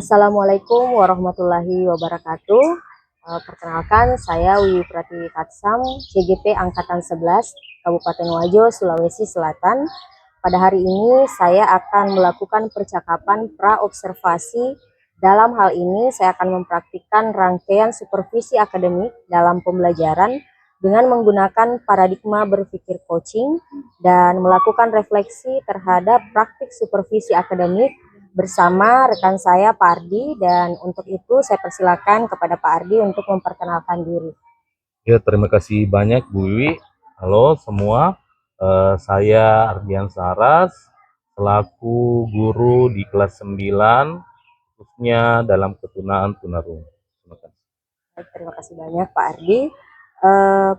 Assalamualaikum warahmatullahi wabarakatuh. Perkenalkan, saya Wiwi Pratiwi Katsam, CGP Angkatan 11, Kabupaten Wajo, Sulawesi Selatan. Pada hari ini saya akan melakukan percakapan pra-observasi. Dalam hal ini saya akan mempraktikkan rangkaian supervisi akademik dalam pembelajaran dengan menggunakan paradigma berpikir coaching dan melakukan refleksi terhadap praktik supervisi akademik bersama rekan saya Pak Ardi, dan untuk itu saya persilakan kepada Pak Ardi untuk memperkenalkan diri. Ya, terima kasih banyak Bu Wiwi. Halo semua, saya Ardian Saras, selaku guru di kelas 9, khususnya dalam ketunaan tunarungu. Terima kasih. Terima kasih banyak Pak Ardi.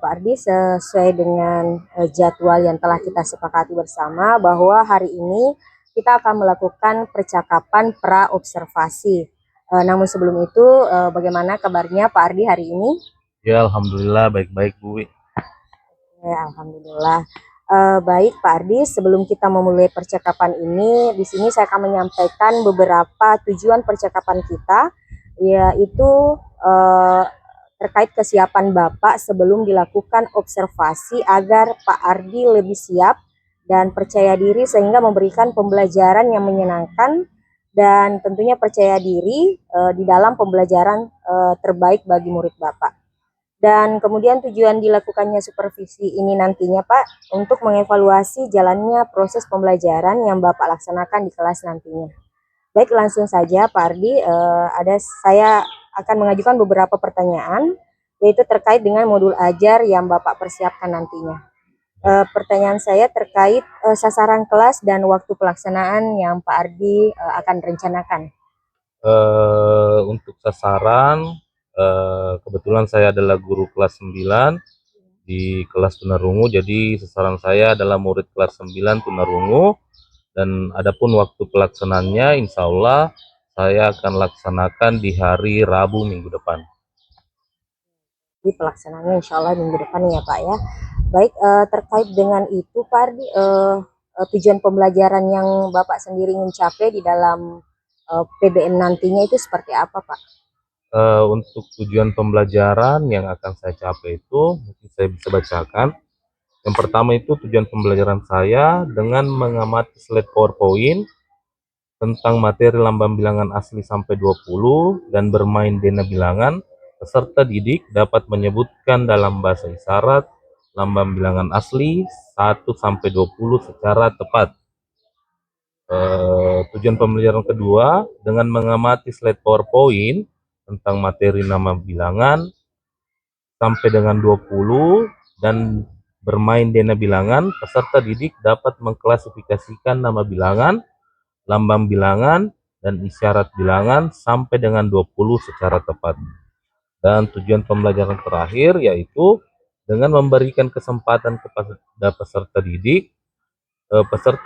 Pak Ardi, sesuai dengan jadwal yang telah kita sepakati bersama bahwa hari ini kita akan melakukan percakapan pra-observasi. Namun sebelum itu, bagaimana kabarnya Pak Ardi hari ini? Ya, alhamdulillah baik-baik Bu Wiwi. Ya, alhamdulillah. Baik Pak Ardi, sebelum kita memulai percakapan ini, di sini saya akan menyampaikan beberapa tujuan percakapan kita, yaitu terkait kesiapan Bapak sebelum dilakukan observasi agar Pak Ardi lebih siap dan percaya diri sehingga memberikan pembelajaran yang menyenangkan dan tentunya percaya diri di dalam pembelajaran terbaik bagi murid Bapak. Dan kemudian tujuan dilakukannya supervisi ini nantinya Pak, untuk mengevaluasi jalannya proses pembelajaran yang Bapak laksanakan di kelas nantinya. Baik, langsung saja Pak Ardi, saya akan mengajukan beberapa pertanyaan, yaitu terkait dengan modul ajar yang Bapak persiapkan nantinya. Pertanyaan saya terkait sasaran kelas dan waktu pelaksanaan yang Pak Ardi akan rencanakan. Untuk sasaran, kebetulan saya adalah guru kelas 9 di kelas tunarungu, jadi sasaran saya adalah murid kelas 9 tunarungu. Dan adapun waktu pelaksanaannya, insya Allah saya akan laksanakan di hari Rabu minggu depan. Di pelaksanaannya insya Allah minggu depan ya Pak ya. Baik, terkait dengan itu Pak Ardi, tujuan pembelajaran yang Bapak sendiri ingin capai di dalam PBM nantinya itu seperti apa Pak? Untuk tujuan pembelajaran yang akan saya capai itu, mungkin saya bisa bacakan. Yang pertama itu tujuan pembelajaran saya dengan mengamati slide PowerPoint tentang materi lambang bilangan asli sampai 20 dan bermain dena bilangan. Peserta didik dapat menyebutkan dalam bahasa isyarat lambang bilangan asli 1 sampai 20 secara tepat. Tujuan pembelajaran kedua dengan mengamati slide PowerPoint tentang materi nama bilangan sampai dengan 20 dan bermain dena bilangan, peserta didik dapat mengklasifikasikan nama bilangan, lambang bilangan, dan isyarat bilangan sampai dengan 20 secara tepat. Dan tujuan pembelajaran terakhir yaitu dengan memberikan kesempatan kepada peserta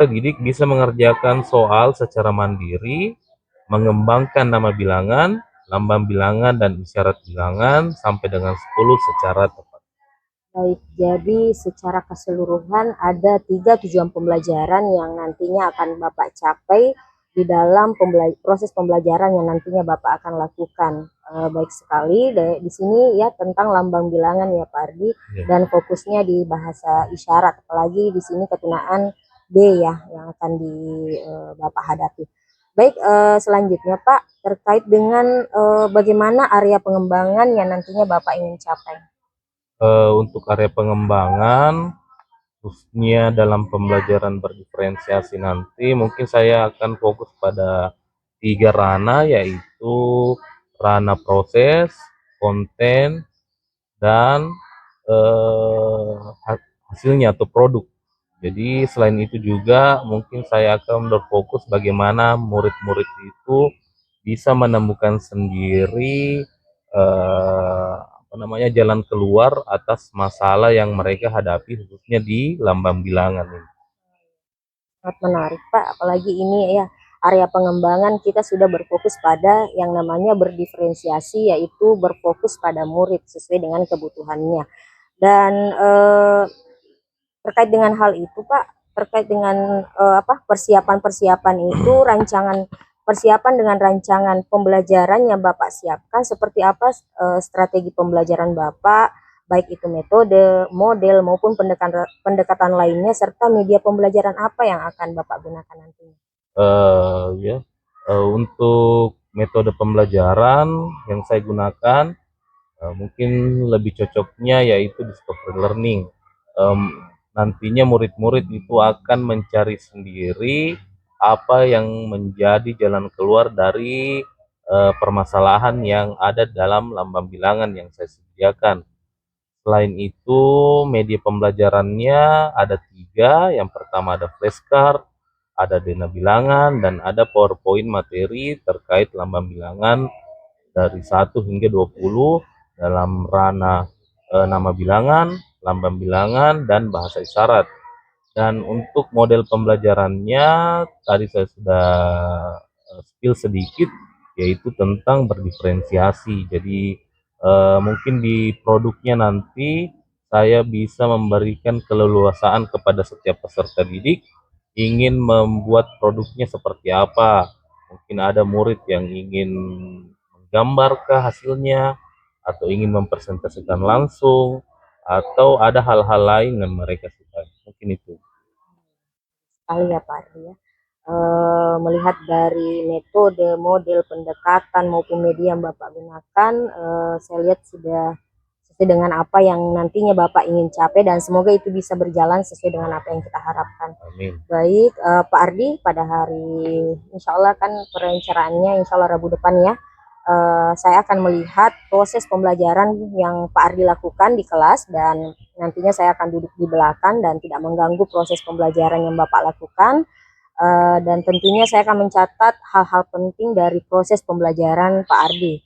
didik bisa mengerjakan soal secara mandiri, mengembangkan nama bilangan, lambang bilangan, dan isyarat bilangan sampai dengan 10 secara tepat. Baik, jadi secara keseluruhan ada 3 tujuan pembelajaran yang nantinya akan Bapak capai di dalam proses pembelajaran yang nantinya Bapak akan lakukan. Baik sekali, di sini ya tentang lambang bilangan ya Pak Ardi, dan fokusnya di bahasa isyarat, apalagi di sini ketunaan B ya yang akan Bapak hadapi. Baik, selanjutnya Pak, terkait dengan bagaimana area pengembangan yang nantinya Bapak ingin capai. Untuk area pengembangan khususnya dalam pembelajaran berdiferensiasi nanti, mungkin saya akan fokus pada 3 ranah, yaitu ranah proses, konten, dan hasilnya atau produk. Jadi selain itu juga mungkin saya akan berfokus bagaimana murid-murid itu bisa menemukan sendiri jalan keluar atas masalah yang mereka hadapi, khususnya di lambang bilangan ini. Sangat menarik Pak, apalagi ini ya area pengembangan kita sudah berfokus pada yang namanya berdiferensiasi, yaitu berfokus pada murid sesuai dengan kebutuhannya. Dan terkait dengan hal itu Pak, terkait dengan persiapan-persiapan itu, rancangan persiapan dengan rancangan pembelajaran yang Bapak siapkan, seperti apa strategi pembelajaran Bapak, baik itu metode, model, maupun pendekatan lainnya, serta media pembelajaran apa yang akan Bapak gunakan nantinya? Ya, untuk metode pembelajaran yang saya gunakan, mungkin lebih cocoknya yaitu discovery learning. Nantinya murid-murid itu akan mencari sendiri apa yang menjadi jalan keluar dari permasalahan yang ada dalam lambang bilangan yang saya sediakan. Selain itu, media pembelajarannya ada 3. Yang pertama ada flashcard, ada Dena Bilangan, dan ada PowerPoint materi terkait lambang bilangan dari 1 hingga 20 dalam ranah nama bilangan, lambang bilangan, dan bahasa isyarat. Dan untuk model pembelajarannya tadi saya sudah spill sedikit, yaitu tentang berdiferensiasi. Jadi mungkin di produknya nanti saya bisa memberikan keleluasaan kepada setiap peserta didik ingin membuat produknya seperti apa. Mungkin ada murid yang ingin menggambarkah hasilnya, atau ingin mempresentasikan langsung, atau ada hal-hal lain yang mereka suka. Mungkin itu. Sekali ya Pak Ardi ya. Melihat dari metode, model, pendekatan maupun media yang Bapak gunakan, saya lihat sudah sesuai dengan apa yang nantinya Bapak ingin capai, dan semoga itu bisa berjalan sesuai dengan apa yang kita harapkan. Amin. Baik, Pak Ardi, pada hari insya Allah kan perencanaannya insya Allah Rabu depan ya, saya akan melihat proses pembelajaran yang Pak Ardi lakukan di kelas, dan nantinya saya akan duduk di belakang dan tidak mengganggu proses pembelajaran yang Bapak lakukan. Dan tentunya saya akan mencatat hal-hal penting dari proses pembelajaran Pak Ardi.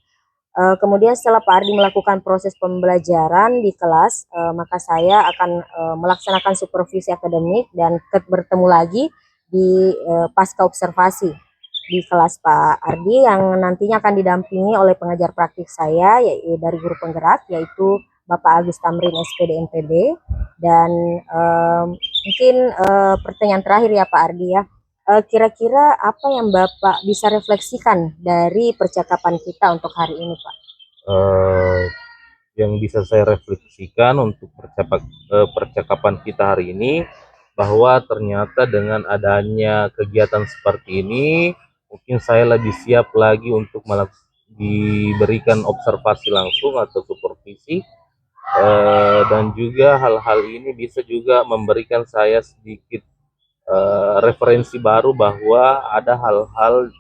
Kemudian setelah Pak Ardi melakukan proses pembelajaran di kelas, maka saya akan melaksanakan supervisi akademik dan bertemu lagi di pasca observasi di kelas Pak Ardi, yang nantinya akan didampingi oleh pengajar praktik saya yaitu dari guru penggerak, yaitu Bapak Agus Tamrin SPD MPB. Dan mungkin pertanyaan terakhir ya Pak Ardi ya, kira-kira apa yang Bapak bisa refleksikan dari percakapan kita untuk hari ini, Pak? Yang bisa saya refleksikan untuk percakapan kita hari ini, bahwa ternyata dengan adanya kegiatan seperti ini, mungkin saya lebih siap lagi untuk diberikan observasi langsung atau supervisi, dan juga hal-hal ini bisa juga memberikan saya sedikit referensi baru bahwa ada hal-hal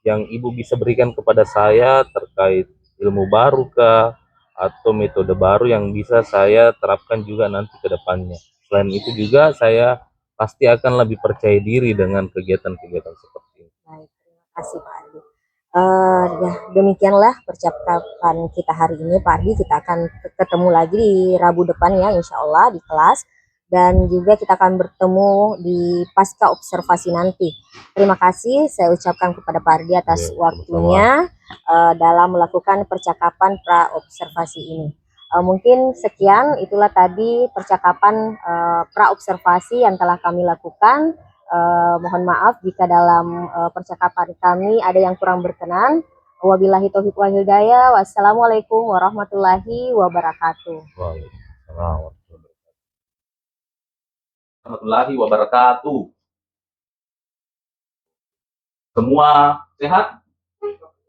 yang ibu bisa berikan kepada saya terkait ilmu baru kah, atau metode baru yang bisa saya terapkan juga nanti ke depannya. Selain itu juga saya pasti akan lebih percaya diri dengan kegiatan-kegiatan seperti ini. Baik, terima kasih Pak Ardi. Ya, demikianlah percakapan kita hari ini Pak Ardi. Kita akan ketemu lagi di Rabu depan ya insya Allah di kelas, dan juga kita akan bertemu di pasca observasi nanti. Terima kasih saya ucapkan kepada Pak Ardi atas waktunya dalam melakukan percakapan pra observasi ini. Mungkin sekian, itulah tadi percakapan pra observasi yang telah kami lakukan. Mohon maaf jika dalam percakapan kami ada yang kurang berkenan. Wabillahi taufiq wal hidayah. Wassalamualaikum warahmatullahi wabarakatuh. Waalaikumsalam warahmatullahi wabarakatuh. Semua sehat?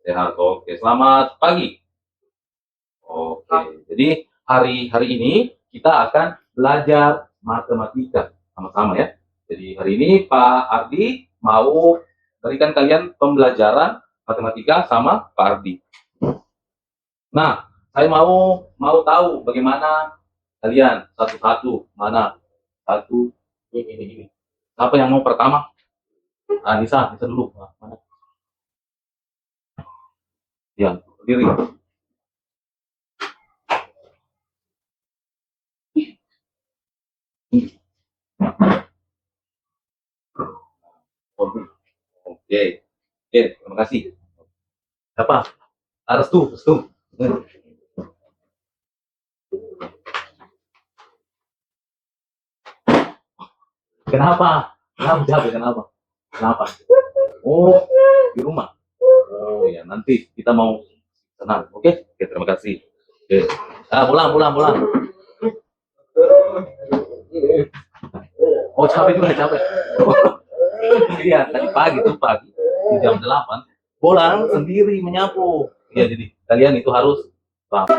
Sehat. Oke, selamat pagi. Oke, jadi hari ini kita akan belajar matematika sama-sama ya. Jadi hari ini Pak Ardi mau berikan kalian pembelajaran matematika sama Pak Ardi. Nah, saya mau tahu bagaimana kalian satu-satu, mana satu ini. Siapa yang mau pertama? Nisa dulu. Mana? Ya, berdiri. Oke, terima kasih. Siapa? Restu. Kenapa? Kenapa? Oh, di rumah. ya, nanti kita mau senang. Oke, oke, terima kasih. Oke. Pulang. Oh, capek juga, capek. Iya, tadi pagi di jam 8 pulang sendiri menyapu. Iya, jadi kalian itu harus paham.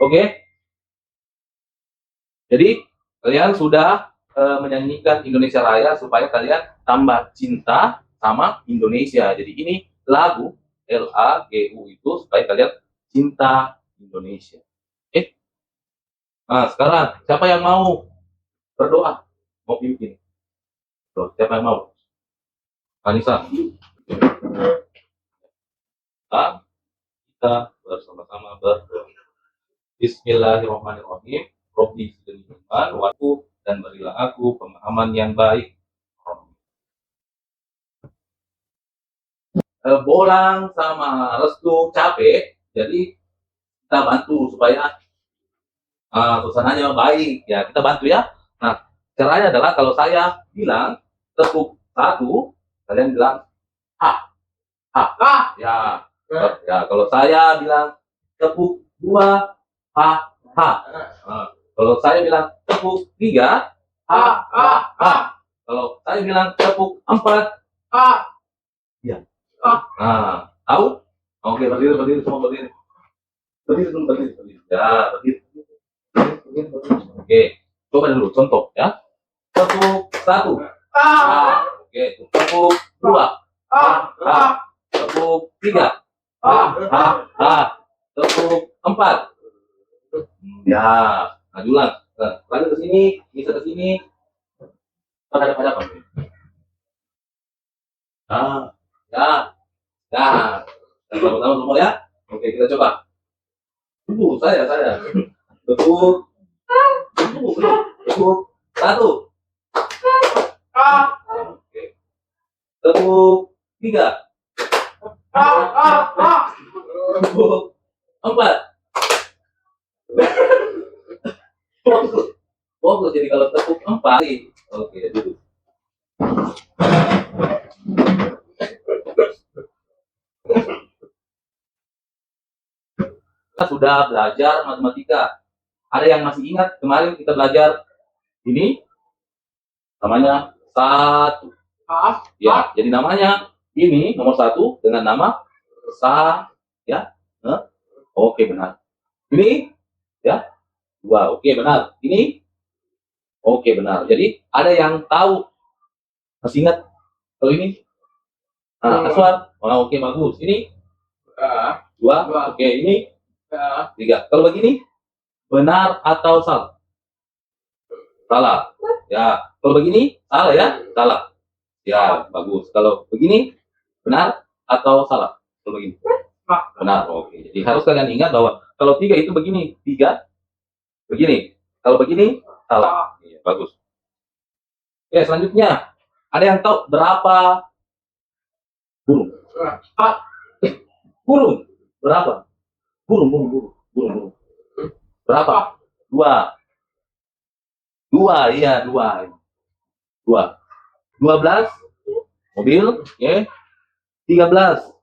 Oke, jadi kalian sudah menyanyikan Indonesia Raya supaya kalian tambah cinta sama Indonesia. Jadi ini lagu LAGU itu supaya kalian cinta Indonesia. Oke. Nah, sekarang siapa yang mau berdoa? Mau pimpin? Tuh, siapa yang mau? Anissa. Kita bersama-sama berdoa. Bismillahirrahmanirrahim. Robbi zidni ilman warhamni dan berilah aku pemahaman yang baik. Bolang sama Restu capek, jadi kita bantu supaya suasananya baik. Ya, kita bantu ya. Nah, caranya adalah kalau saya bilang tepuk 1, kalian bilang ha, ha. Ya, ya. Kalau saya bilang tepuk 2, ha, ha. Nah, kalau saya bilang tepuk 3, ha, ha, ha. Kalau saya bilang tepuk 4, ha. Ya. Nah, tahu? Oke, berdiri semua berdiri. Berdiri. Ya, berdiri. Oke, coba dulu contoh ya. Tepuk 1. Oke, tepuk 2. Tepuk 3. Tepuk 4. Ya, majulah. Lalu ke sini, bisa ke sini. Hadap-hadapan. Ya. Sama-sama semua ya. Oke, kita coba. Saya. Tepuk. Tepuk 1. Oke. Tepuk 3. Tepuk 4. Fokus. Jadi kalau tepuk 4. Oke, duduk. Kita sudah belajar matematika. Ada yang masih ingat kemarin kita belajar ini namanya 1. Ya, jadi namanya ini nomor 1 dengan nama ya. Oke, benar. Ini ya 2. Oke, benar. Ini oke, benar. Jadi ada yang tahu, masih ingat kalau ini? Aswad. Oke, bagus. Ini 2. Oke, ini 3. Kalau begini benar atau salah? Salah. Ya. Kalau begini salah ya? Salah. Ya, bagus. Kalau begini benar atau salah? Kalau begini benar. Oke. Jadi harus kalian ingat bahwa kalau 3 itu begini, 3 begini. Kalau begini salah. Iya, bagus. Oke, selanjutnya ada yang tahu berapa burung? Burung berapa? Burung. Berapa? 2. 2, iya 2. 12 mobil, oke. 13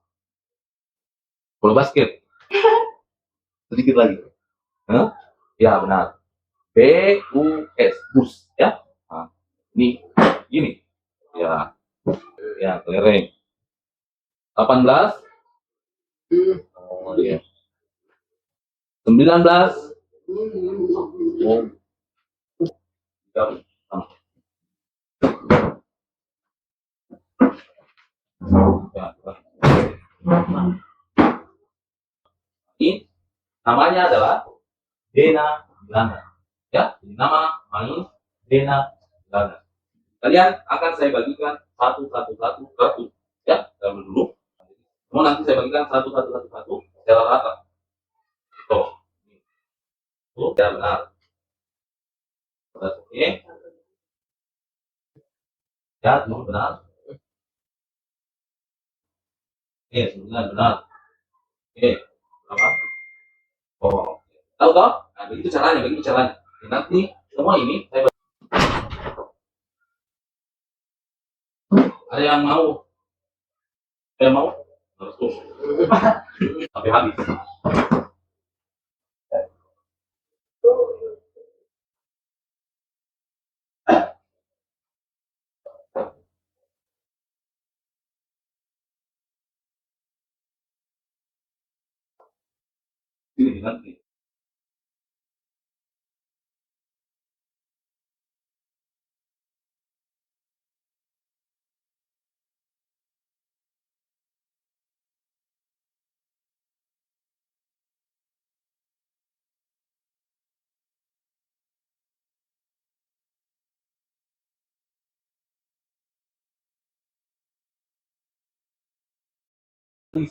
bola basket. Sedikit lagi. Ya, benar. BUS, bus ya. Nah, ini gini. Ya. Ya, kelereng. 18. Oh, iya. 19. Oh. Ya. Ini namanya adalah Dena Bilangan. Ya, ini nama manis Dena Bilangan. Kalian akan saya bagikan satu kartu. Ya, kita dulu. Mau nanti saya bagikan satu secara rata. Tuh. Ya, benar. Oke. Ya, benar. Oke, 9 benar. Berapa? Oh, tahu toh? Nah, begitu caranya, begitu caranya. Nanti semua ini saya ada yang mau, ada yang mau, harus tuh sampai habis. Ini nanti.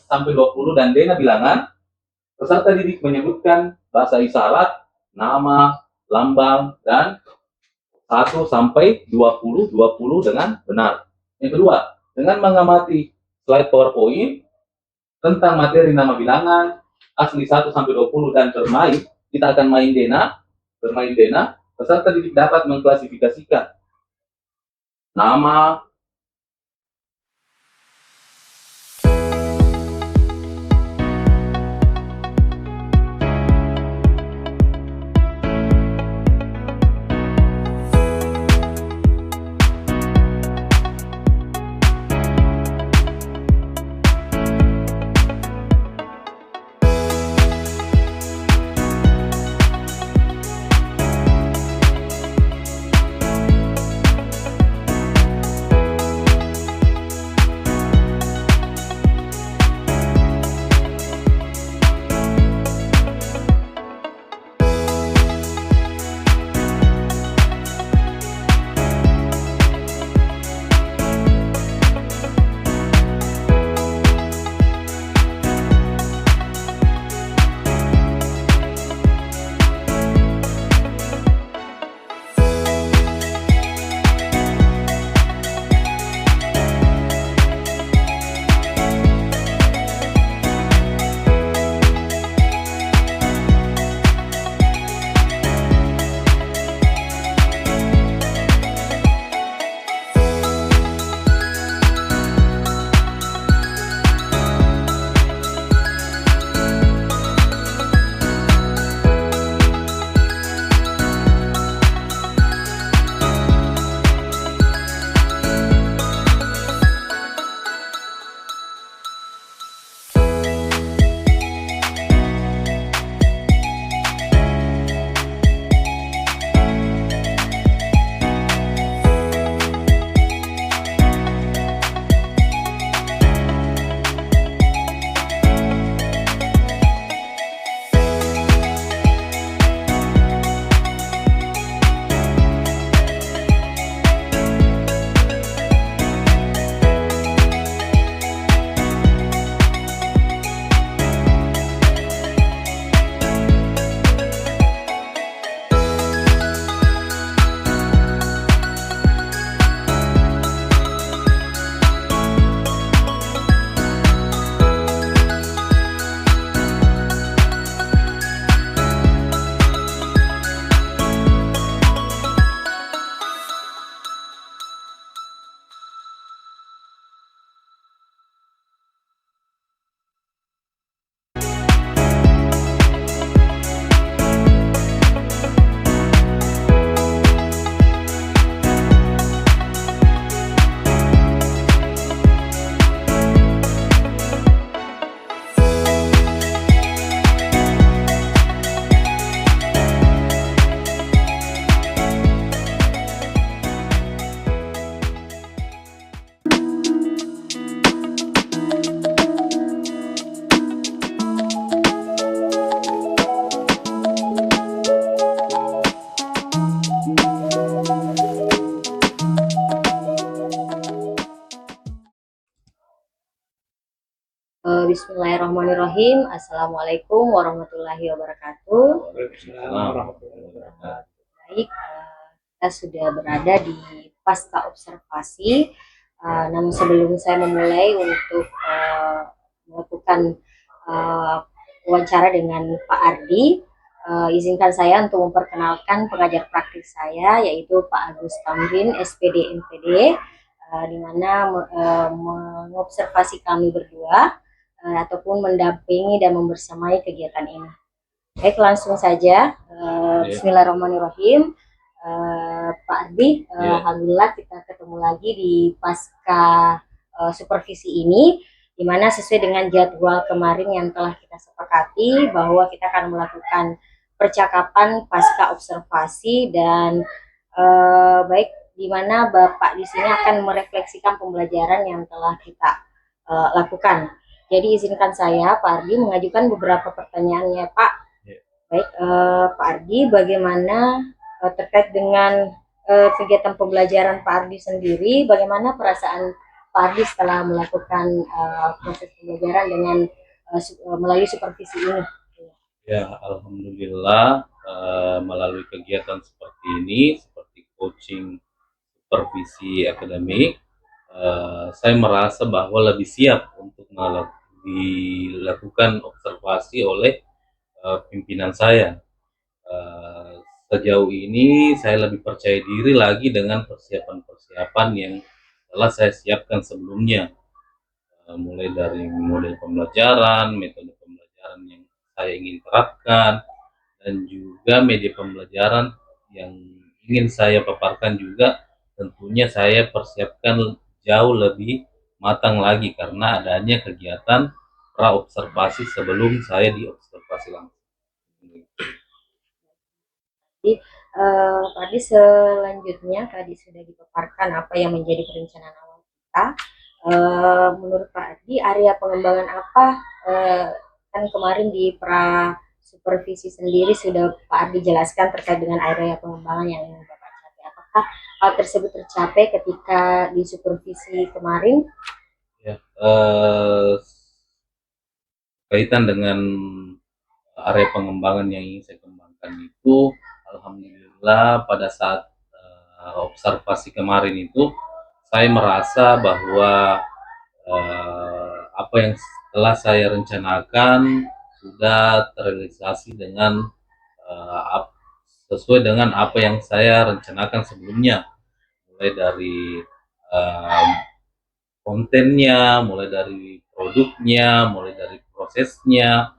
Sampai 20 dan Dena bilangan, peserta didik menyebutkan bahasa isyarat, nama, lambang, dan 1 sampai 20 dengan benar. Yang kedua, dengan mengamati slide PowerPoint tentang materi nama bilangan, asli 1 sampai 20 dan bermain, kita akan bermain Dena, peserta didik dapat mengklasifikasikan nama, Bismillahirrahmanirrahim. Assalamualaikum warahmatullahi wabarakatuh. Baik, kita sudah berada di pasca observasi. Namun sebelum saya memulai untuk melakukan eh, wawancara dengan Pak Ardi. Izinkan saya untuk memperkenalkan pengajar praktik saya, yaitu Pak Agus Tamrin, SPD MPD, di mana mengobservasi kami berdua ataupun mendampingi dan membersamai kegiatan ini. Baik, langsung saja. Bismillahirrahmanirrahim. Pak Ardi, alhamdulillah kita ketemu lagi di pasca supervisi ini, di mana sesuai dengan jadwal kemarin yang telah kita sepakati bahwa kita akan melakukan percakapan pasca observasi dan baik, di mana Bapak di sini akan merefleksikan pembelajaran yang telah kita lakukan. Jadi izinkan saya, Pak Ardi, mengajukan beberapa pertanyaan ya, Pak. Baik, Pak Ardi, bagaimana terkait dengan kegiatan pembelajaran Pak Ardi sendiri? Bagaimana perasaan Pak Ardi setelah melakukan proses pembelajaran dengan melalui supervisi ini? Ya, alhamdulillah melalui kegiatan seperti ini, seperti coaching supervisi akademik, saya merasa bahwa lebih siap untuk dilakukan observasi oleh pimpinan saya. Sejauh ini saya lebih percaya diri lagi dengan persiapan-persiapan yang telah saya siapkan sebelumnya, mulai dari model pembelajaran, metode pembelajaran yang saya ingin terapkan, dan juga media pembelajaran yang ingin saya paparkan juga tentunya saya persiapkan jauh lebih matang lagi karena adanya kegiatan pra-observasi sebelum saya diobservasi langsung. Jadi, tadi selanjutnya tadi sudah dipaparkan apa yang menjadi perencanaan awal kita. Menurut Pak Ardi, area pengembangan apa kan kemarin di pra supervisi sendiri sudah Pak Ardi jelaskan terkait dengan area pengembangan yang ingin Bapak capai. Apakah hal tersebut tercapai ketika di supervisi kemarin? Ya, kaitan dengan area pengembangan yang ingin saya kembangkan itu, alhamdulillah pada saat observasi kemarin itu saya merasa bahwa apa yang telah saya rencanakan sudah terrealisasi dengan sesuai dengan apa yang saya rencanakan sebelumnya, mulai dari kontennya, mulai dari produknya, mulai dari prosesnya,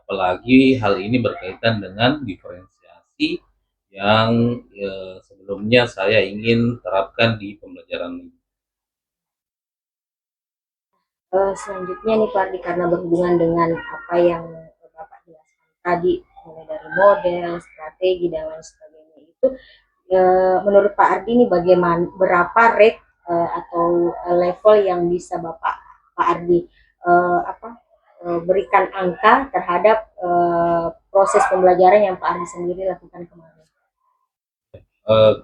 apalagi hal ini berkaitan dengan diferensiasi yang sebelumnya saya ingin terapkan di pembelajaran ini. Selanjutnya nih Pak Ardi, karena berhubungan dengan apa yang Bapak jelaskan tadi, mulai dari model, strategi dan lain sebagainya itu, menurut Pak Ardi ini bagaimana, berapa rate atau level yang bisa Pak Ardi berikan angka terhadap proses pembelajaran yang Pak Ardi sendiri lakukan kemarin?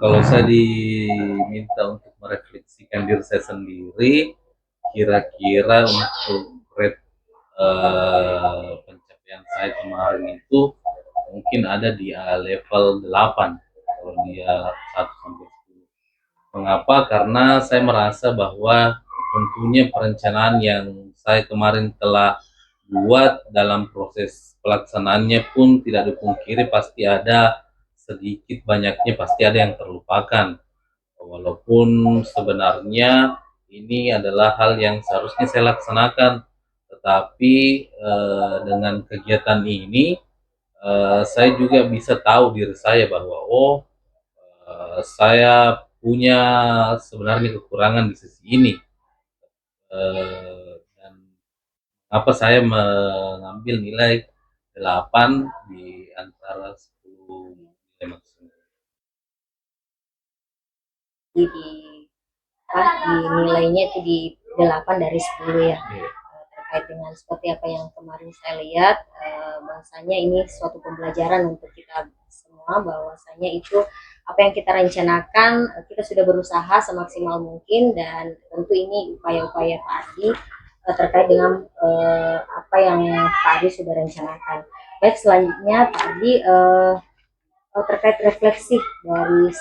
Kalau saya diminta untuk merefleksikan diri saya sendiri, kira-kira untuk rate pencapaian saya kemarin itu mungkin ada di level 8 kalau dia 1 sampai 10. Mengapa? Karena saya merasa bahwa tentunya perencanaan yang saya kemarin telah buat dalam proses pelaksanaannya pun tidak dipungkiri pasti ada sedikit banyaknya pasti ada yang terlupakan. Walaupun sebenarnya ini adalah hal yang seharusnya saya laksanakan, tetapi dengan kegiatan ini saya juga bisa tahu diri saya bahwa saya punya sebenarnya kekurangan di sisi ini, dan apa saya mengambil nilai 8 di antara 10 nilai maksimal. Di nilainya itu di 8 dari 10 ya. Terkait dengan seperti apa yang kemarin saya lihat, bahwasanya ini suatu pembelajaran untuk kita semua, bahwasanya itu apa yang kita rencanakan kita sudah berusaha semaksimal mungkin, dan tentu ini upaya-upaya Pak Ardi terkait dengan apa yang Pak Ardi sudah rencanakan. Baik, selanjutnya Pak Ardi terkait refleksi dari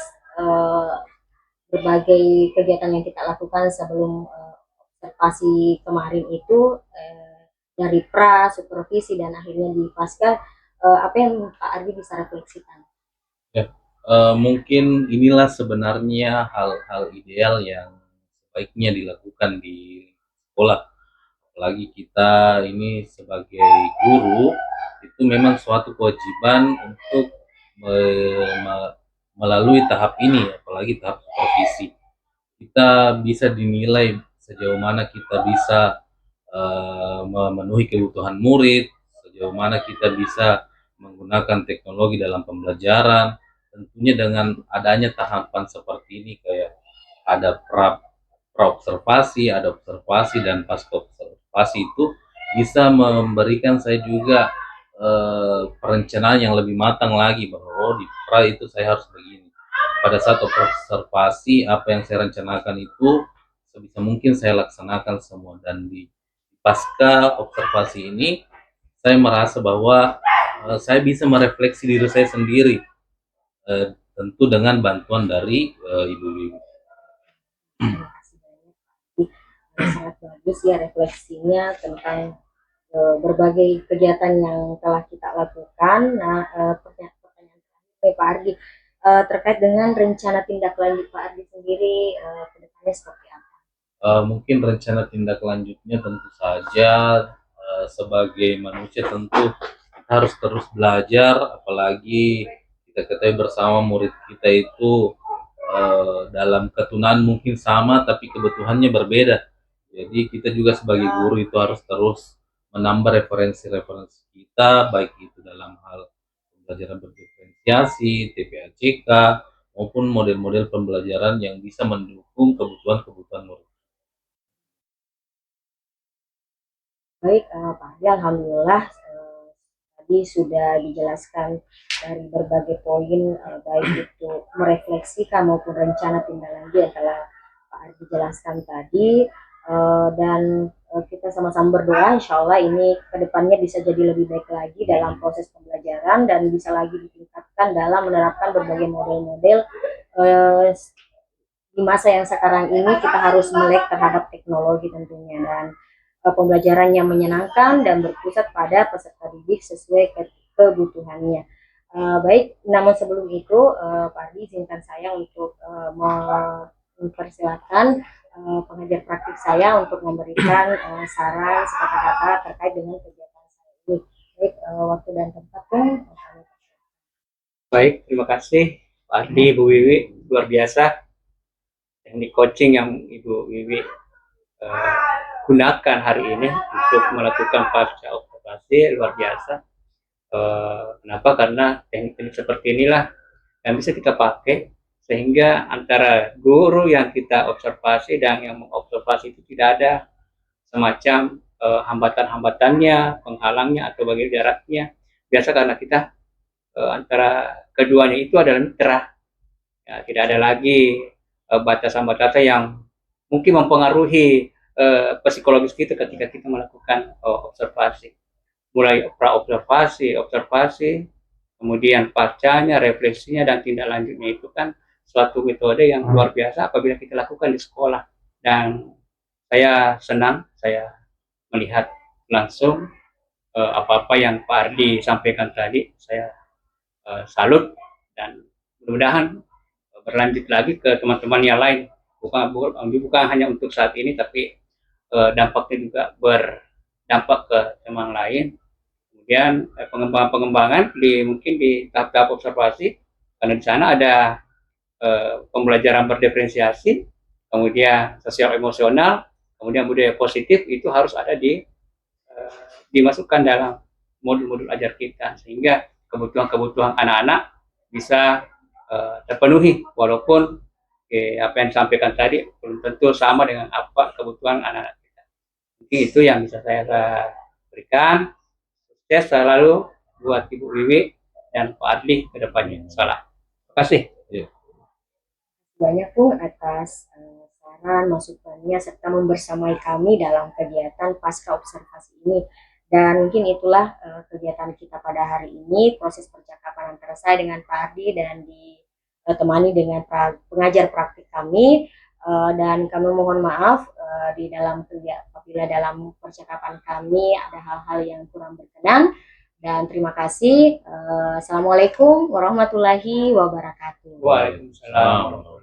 berbagai kegiatan yang kita lakukan sebelum observasi kemarin itu, dari pra, supervisi, dan akhirnya di pasca, apa yang Pak Ardi bisa refleksikan? Ya, mungkin inilah sebenarnya hal-hal ideal yang sebaiknya dilakukan di sekolah. Apalagi kita ini sebagai guru, itu memang suatu kewajiban untuk melalui tahap ini, apalagi tahap supervisi. Kita bisa dinilai sejauh mana kita bisa memenuhi kebutuhan murid, sejauh mana kita bisa menggunakan teknologi dalam pembelajaran. Tentunya dengan adanya tahapan seperti ini, kayak ada pra observasi, ada observasi, dan pasca observasi, itu bisa memberikan saya juga perencanaan yang lebih matang lagi, bahwa di pra itu saya harus begini. Pada saat observasi, apa yang saya rencanakan itu sebisa mungkin saya laksanakan semua, dan di pasca observasi ini saya merasa bahwa saya bisa merefleksi diri saya sendiri, tentu dengan bantuan dari Ibu Wiwi. Terima kasih banyak. Sangat bagus ya refleksinya tentang berbagai kegiatan yang telah kita lakukan. Nah, pertanyaan terakhir Pak Ardi, terkait dengan rencana tindak lanjut Pak Ardi sendiri, ke depannya seperti apa? Mungkin rencana tindak lanjutnya tentu saja, sebagai manusia tentu kita harus terus belajar, apalagi kita ketahui bersama murid kita itu dalam ketunan mungkin sama tapi kebutuhannya berbeda. Jadi kita juga sebagai guru itu harus terus menambah referensi-referensi kita, baik itu dalam hal pembelajaran berdiferensiasi, TPACK, maupun model-model pembelajaran yang bisa mendukung kebutuhan-kebutuhan murid. Baik, Pak Ardi, alhamdulillah tadi sudah dijelaskan dari berbagai poin, baik itu merefleksikan maupun rencana tindak lanjut yang telah Pak Ardi jelaskan tadi. Dan kita sama-sama berdoa insya Allah ini kedepannya bisa jadi lebih baik lagi dalam proses pembelajaran dan bisa lagi ditingkatkan dalam menerapkan berbagai model-model. eh, di masa yang sekarang ini kita harus melek terhadap teknologi tentunya, dan pembelajaran yang menyenangkan dan berpusat pada peserta didik sesuai kebutuhannya. Baik, namun sebelum itu Pak Ardi izinkan saya untuk mempersilakan pengajar praktik saya untuk memberikan saran serta kata terkait dengan kegiatan saya ini. Baik, waktu dan tempat pun Baik, terima kasih Pak Ardi, Bu Wiwi, luar biasa teknik coaching yang Ibu Wiwi gunakan hari ini untuk melakukan pasca observasi, luar biasa. Kenapa? Karena teknik-teknik seperti inilah yang bisa kita pakai sehingga antara guru yang kita observasi dan yang mengobservasi itu tidak ada semacam hambatan-hambatannya, penghalangnya atau bagi jaraknya. Biasa karena kita antara keduanya itu adalah mitra. Ya, tidak ada lagi batasan-batasan yang mungkin mempengaruhi psikologis kita ketika kita melakukan observasi. Mulai pra-observasi, observasi, kemudian pascanya, refleksinya, dan tindak lanjutnya itu kan suatu metode yang luar biasa apabila kita lakukan di sekolah. Dan saya senang, saya melihat langsung apa-apa yang Pak Ardi sampaikan tadi. Saya salut dan mudah-mudahan berlanjut lagi ke teman-teman yang lain, bukan hanya untuk saat ini, tapi dampaknya juga berdampak ke teman lain. Kemudian pengembangan-pengembangan mungkin di tahap-tahap observasi, karena di sana ada pembelajaran berdiferensiasi, kemudian sosial emosional, kemudian budaya positif, itu harus ada dimasukkan dalam modul-modul ajar kita sehingga kebutuhan-kebutuhan anak-anak bisa terpenuhi, walaupun apa yang disampaikan tadi belum tentu sama dengan apa kebutuhan anak-anak kita. Mungkin itu yang bisa saya berikan. Sukses selalu buat Ibu Wiwi dan Pak Adli ke depannya. Salam. Terima kasih. banyak pun atas saran, masukannya, serta membersamai kami dalam kegiatan pasca observasi ini. Dan mungkin itulah kegiatan kita pada hari ini, proses percakapan antara saya dengan Pak Ardi dan ditemani dengan pengajar praktik kami. Dan kami mohon maaf di dalam kegiatan apabila apabila dalam percakapan kami ada hal-hal yang kurang berkenan. Dan terima kasih. Assalamualaikum warahmatullahi wabarakatuh. Waalaikumsalam.